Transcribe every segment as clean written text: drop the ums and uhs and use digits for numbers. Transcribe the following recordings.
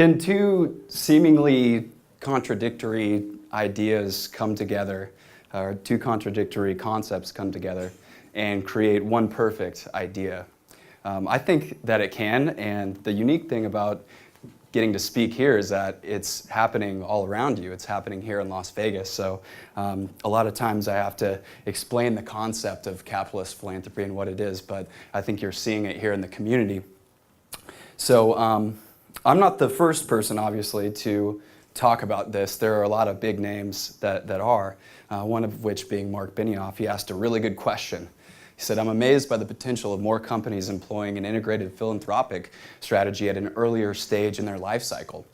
Can two seemingly contradictory ideas come together, or two contradictory concepts come together and create one perfect idea? I think that it can, and the unique thing about getting to speak here is that it's happening all around you. It's happening here in Las Vegas. So a lot of times I have to explain the concept of capitalist philanthropy and what it is, but I think you're seeing it here in the community. So I'm not the first person, obviously, to talk about this. There are a lot of big names that are, one of which being Mark Benioff. He asked a really good question. He said, "I'm amazed by the potential of more companies employing an integrated philanthropic strategy at an earlier stage in their life cycle.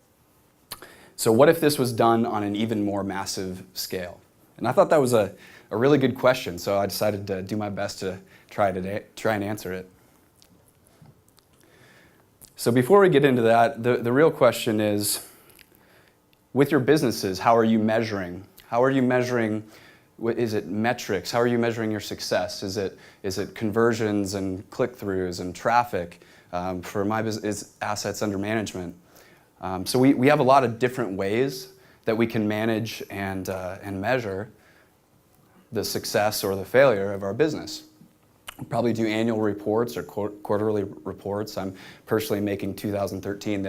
So what if this was done on an even more massive scale?" And I thought that was a really good question, so I decided to do my best to try and answer it. So before we get into that, the real question is, with your businesses, how are you measuring? How are you measuring? Is it metrics? How are you measuring your success? Is it conversions and click-throughs and traffic? For my business, it's assets under management. So we have a lot of different ways that we can manage and measure the success or the failure of our business. We'll probably do annual reports or quarterly reports. I'm personally making 2013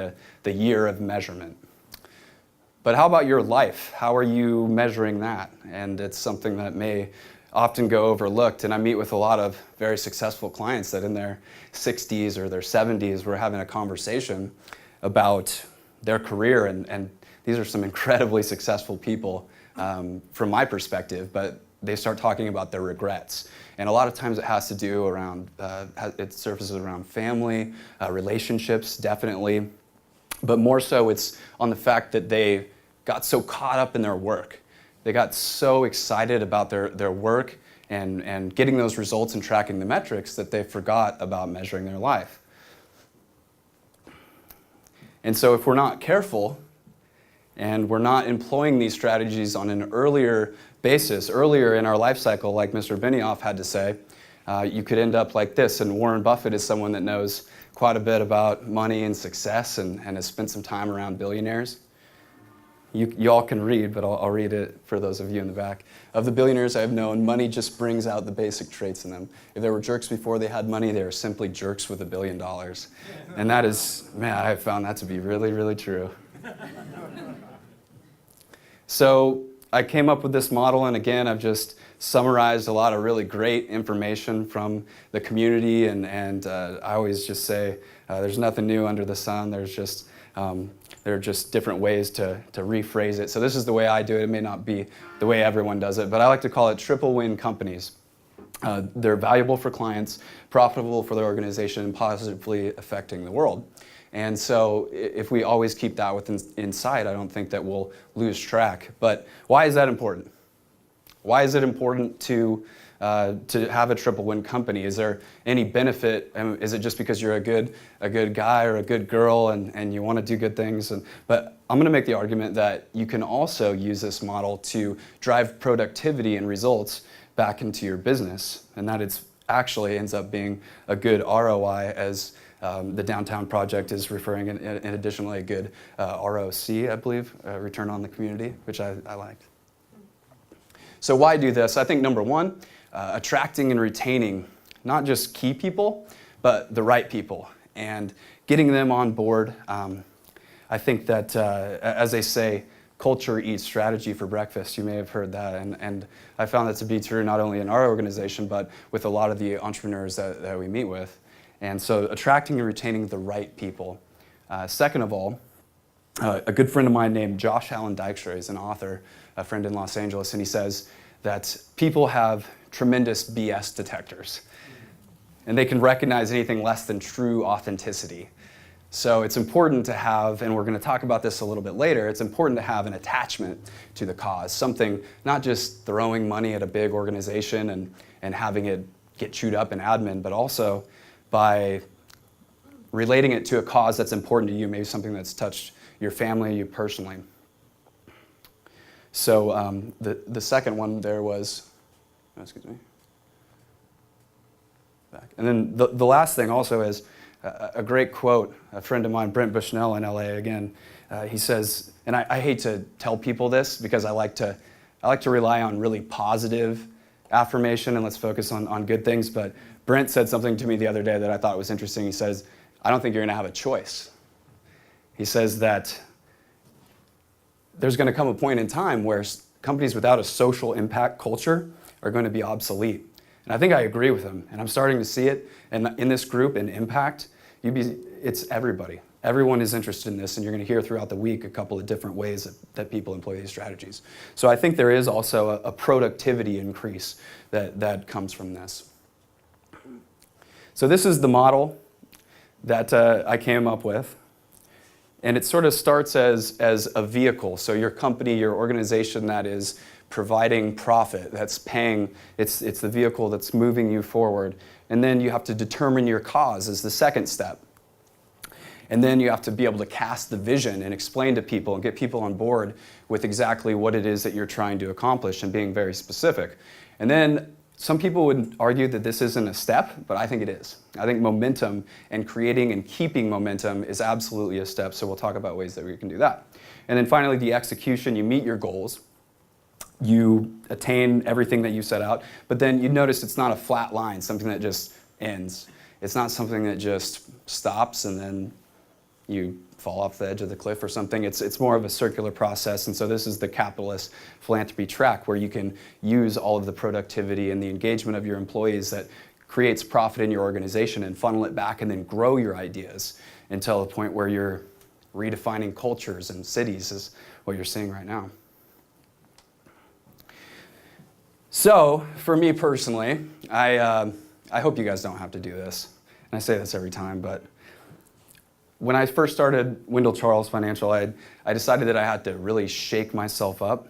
the year of measurement. But how about your life? How are you measuring that? And it's something that may often go overlooked. And I meet with a lot of very successful clients that in their 60s or their 70s we're having a conversation about their career. And these are some incredibly successful people from my perspective, but they start talking about their regrets. And a lot of times it has to do around, it surfaces around family, relationships, definitely. But more so it's on the fact that they got so caught up in their work. They got so excited about their work and getting those results and tracking the metrics that they forgot about measuring their life. And so if we're not careful and we're not employing these strategies on an earlier basis, earlier in our life cycle, like Mr. Benioff had to say, you could end up like this. And Warren Buffett is someone that knows quite a bit about money and success and has spent some time around billionaires. You all can read, but I'll read it for those of you in the back. "Of the billionaires I have known, money just brings out the basic traits in them. If they were jerks before they had money, they are simply jerks with $1 billion. And that is, man, I have found that to be really, really true. So I came up with this model, and again, I've just summarized a lot of really great information from the community, and I always just say there's nothing new under the sun. There are just different ways to rephrase it. So this is the way I do it. It may not be the way everyone does it, but I like to call it triple win companies. They're valuable for clients, profitable for their organization, and positively affecting the world. And so if we always keep that in sight, I don't think that we'll lose track. But why is that important? Why is it important to have a triple win company? Is there any benefit? Is it just because you're a good guy or a good girl and you want to do good things? But I'm going to make the argument that you can also use this model to drive productivity and results back into your business, and that it's actually ends up being a good ROI, as the downtown project is referring in additionally a good ROC, I believe, return on the community, which I liked. So why do this? I think number one, attracting and retaining not just key people, but the right people, and getting them on board. I think that, as they say, culture eats strategy for breakfast. You may have heard that, and I found that to be true not only in our organization, but with a lot of the entrepreneurs that we meet with. And so attracting and retaining the right people. Second of all, a good friend of mine named Josh Allen Dykstra is an author, a friend in Los Angeles, and he says that people have tremendous BS detectors, and they can recognize anything less than true authenticity. So it's important to have, and we're going to talk about this a little bit later, it's important to have an attachment to the cause, something not just throwing money at a big organization and having it get chewed up in admin, but also by relating it to a cause that's important to you, maybe something that's touched your family, you personally. So the second one there was, excuse me, back. And then the last thing also is a great quote. A friend of mine, Brent Bushnell in LA again, he says, and I hate to tell people this because I like to rely on really positive affirmation and let's focus on good things, but Brent said something to me the other day that I thought was interesting. He says, I don't think you're going to have a choice. He says that there's going to come a point in time where companies without a social impact culture are going to be obsolete. And I think I agree with him, and I'm starting to see it. And in this group, in Impact, it's everybody. Everyone is interested in this, and you're going to hear throughout the week a couple of different ways that people employ these strategies. So I think there is also a productivity increase that comes from this. So this is the model that I came up with. And it sort of starts as a vehicle. So your company, your organization that is providing profit, that's paying, it's the vehicle that's moving you forward. And then you have to determine your cause as the second step. And then you have to be able to cast the vision and explain to people and get people on board with exactly what it is that you're trying to accomplish and being very specific. And then some people would argue that this isn't a step, but I think it is. I think momentum and creating and keeping momentum is absolutely a step, so we'll talk about ways that we can do that. And then finally, the execution, you meet your goals, you attain everything that you set out, but then you notice it's not a flat line, something that just ends. It's not something that just stops and then you fall off the edge of the cliff or something. It's more of a circular process, and so this is the capitalist philanthropy track where you can use all of the productivity and the engagement of your employees that creates profit in your organization and funnel it back and then grow your ideas until the point where you're redefining cultures and cities is what you're seeing right now. So for me personally, I hope you guys don't have to do this. And I say this every time, but when I first started Wendell Charles Financial, I decided that I had to really shake myself up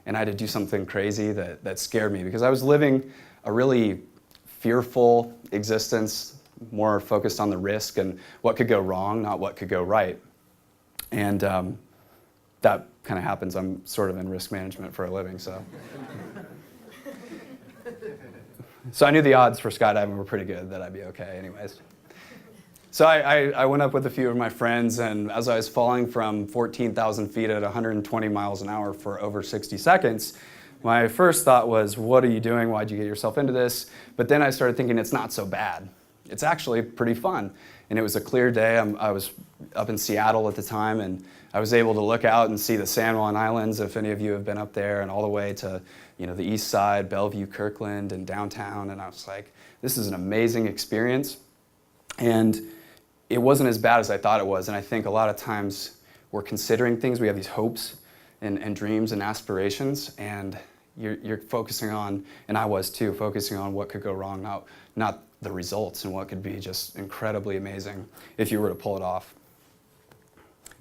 and I had to do something crazy that scared me because I was living a really fearful existence, more focused on the risk and what could go wrong, not what could go right. And that kind of happens. I'm sort of in risk management for a living, so. So I knew the odds for skydiving were pretty good that I'd be okay anyways. So I went up with a few of my friends, and as I was falling from 14,000 feet at 120 miles an hour for over 60 seconds, my first thought was, what are you doing? Why'd you get yourself into this? But then I started thinking it's not so bad. It's actually pretty fun. And it was a clear day. I was up in Seattle at the time, and I was able to look out and see the San Juan Islands, if any of you have been up there, and all the way to the east side, Bellevue, Kirkland, and downtown. And I was like, this is an amazing experience. And it wasn't as bad as I thought it was. And I think a lot of times we're considering things. We have these hopes and dreams and aspirations, and you're focusing on, and I was too, focusing on what could go wrong, not the results and what could be just incredibly amazing if you were to pull it off.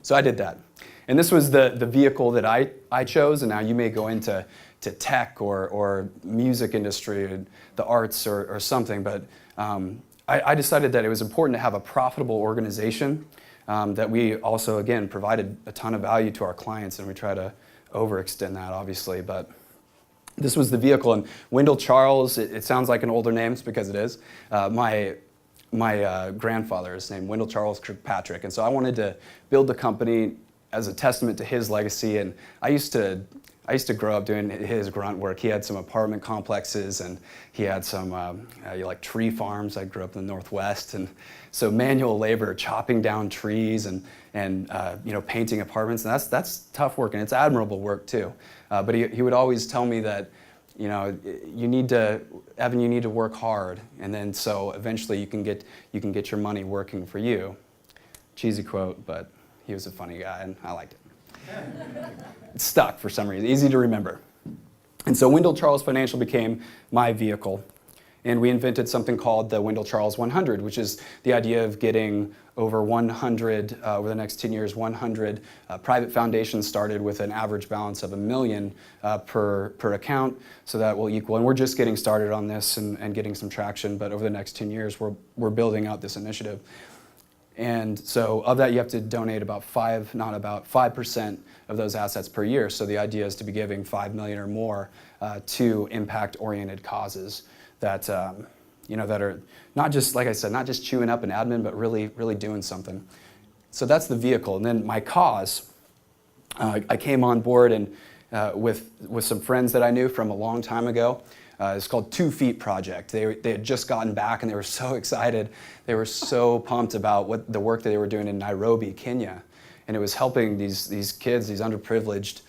So I did that. And this was the vehicle that I chose, and now you may go into tech or music industry, or the arts or something, but I decided that it was important to have a profitable organization that we also, again, provided a ton of value to our clients, and we try to overextend that, obviously, but this was the vehicle. And Wendell Charles, it sounds like an older name, it's because it is. My grandfather is named Wendell Charles Kirkpatrick, and so I wanted to build the company as a testament to his legacy. And I used to grow up doing his grunt work. He had some apartment complexes, and he had some like tree farms. I grew up in the Northwest, and so manual labor, chopping down trees and painting apartments. And that's tough work, and it's admirable work too. But he would always tell me that, you need to, Evan, you need to work hard, and then so eventually you can get your money working for you. Cheesy quote, but he was a funny guy, and I liked it. It stuck for some reason, easy to remember. And so Wendell Charles Financial became my vehicle. And we invented something called the Wendell Charles 100, which is the idea of getting over 100, over the next 10 years, 100 private foundations started with an average balance of $1 million per account. So that will equal, and we're just getting started on this and getting some traction, but over the next 10 years, we're building out this initiative. And so of that, you have to donate about 5% of those assets per year. So the idea is to be giving $5 million or more to impact-oriented causes that that are not just, like I said, not just chewing up an admin, but really, really doing something. So that's the vehicle. And then my cause, I came on board and with some friends that I knew from a long time ago. It's called 2 Feet Project. They had just gotten back and they were so excited. They were so pumped about the work that they were doing in Nairobi, Kenya. And it was helping these kids, these underprivileged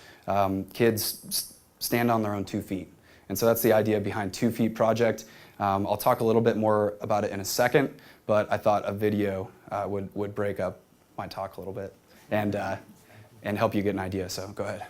kids stand on their own 2 feet. And so that's the idea behind 2 Feet Project. I'll talk a little bit more about it in a second, but I thought a video would break up my talk a little bit and help you get an idea, so go ahead.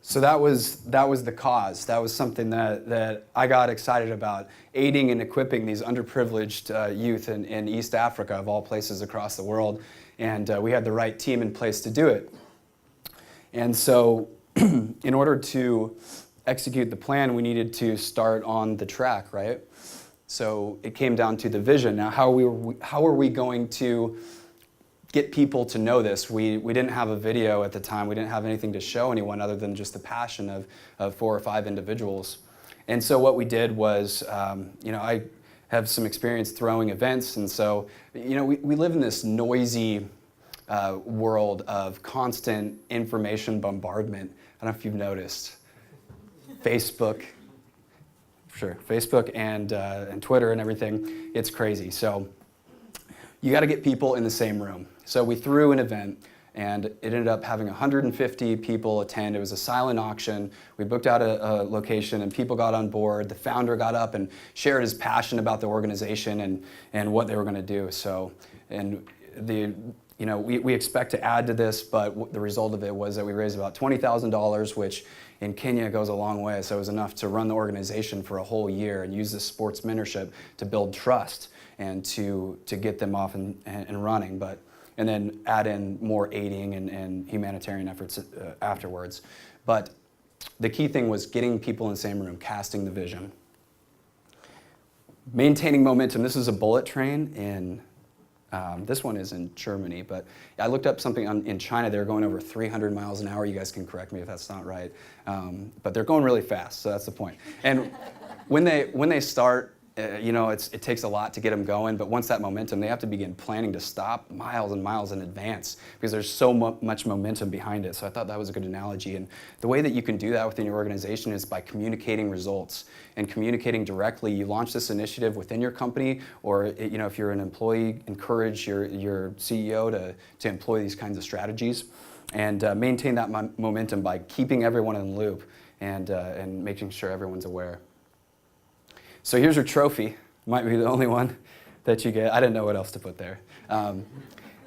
So that was the cause. That was something that I got excited about, aiding and equipping these underprivileged youth in East Africa, of all places across the world. And we had the right team in place to do it. And so in order to execute the plan, we needed to start on the track, right? So it came down to the vision. Now, how are we going to get people to know this? We didn't have a video at the time. We didn't have anything to show anyone other than just the passion of 4 or 5 individuals. And so what we did was, I have some experience throwing events, and so, we live in this noisy world of constant information bombardment. I don't know if you've noticed. Facebook, sure, Facebook and Twitter and everything, it's crazy. So you got to get people in the same room. So we threw an event, and it ended up having 150 people attend. It was a silent auction. We booked out a location, and people got on board. The founder got up and shared his passion about the organization and what they were going to do. So, and we expect to add to this, but the result of it was that we raised about $20,000, which in Kenya goes a long way. So it was enough to run the organization for a whole year and use this sports mentorship to build trust and to get them off and running. And then add in more aiding and humanitarian efforts afterwards. But the key thing was getting people in the same room, casting the vision. Maintaining momentum. This is a bullet train in, this one is in Germany, but I looked up something in China. They were going over 300 miles an hour. You guys can correct me if that's not right. But they're going really fast, so that's the point. And when they start, it takes a lot to get them going, but once that momentum, they have to begin planning to stop miles and miles in advance because there's so much momentum behind it. So I thought that was a good analogy. And the way that you can do that within your organization is by communicating results and communicating directly. You launch this initiative within your company, or if you're an employee, encourage your CEO to employ these kinds of strategies and maintain that momentum by keeping everyone in the loop and making sure everyone's aware. So here's your trophy. Might be the only one that you get. I didn't know what else to put there.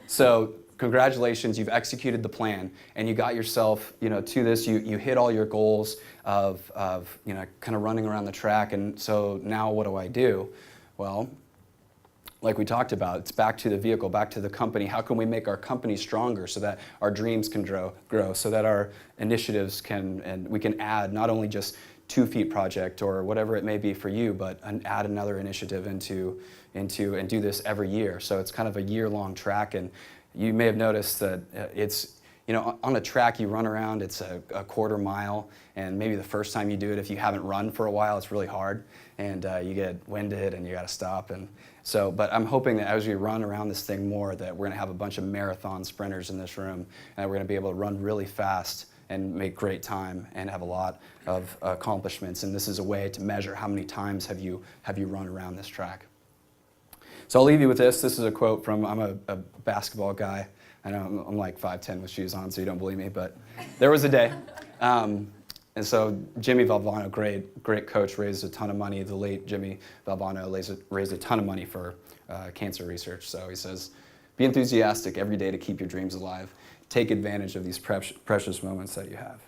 So congratulations, you've executed the plan, and you got yourself, to this. You hit all your goals of kind of running around the track. And so now what do I do? Well, like we talked about, it's back to the vehicle, back to the company. How can we make our company stronger so that our dreams can grow, so that our initiatives and we can add not only just 2 feet project or whatever it may be for you, but add another initiative into and do this every year. So it's kind of a year-long track, and you may have noticed that it's, on a track you run around, it's a quarter mile, and maybe the first time you do it, if you haven't run for a while, it's really hard, and you get winded and you got to stop. And so, but I'm hoping that as we run around this thing more, that we're going to have a bunch of marathon sprinters in this room, and we're going to be able to run really fast and make great time and have a lot of accomplishments. And this is a way to measure how many times have you run around this track. So I'll leave you with this. This is a quote from, I'm a basketball guy. I know I'm like 5'10" with shoes on, so you don't believe me, but there was a day. And so Jimmy Valvano, great coach, raised a ton of money. The late Jimmy Valvano raised a ton of money for cancer research. So he says, be enthusiastic every day to keep your dreams alive. Take advantage of these precious moments that you have.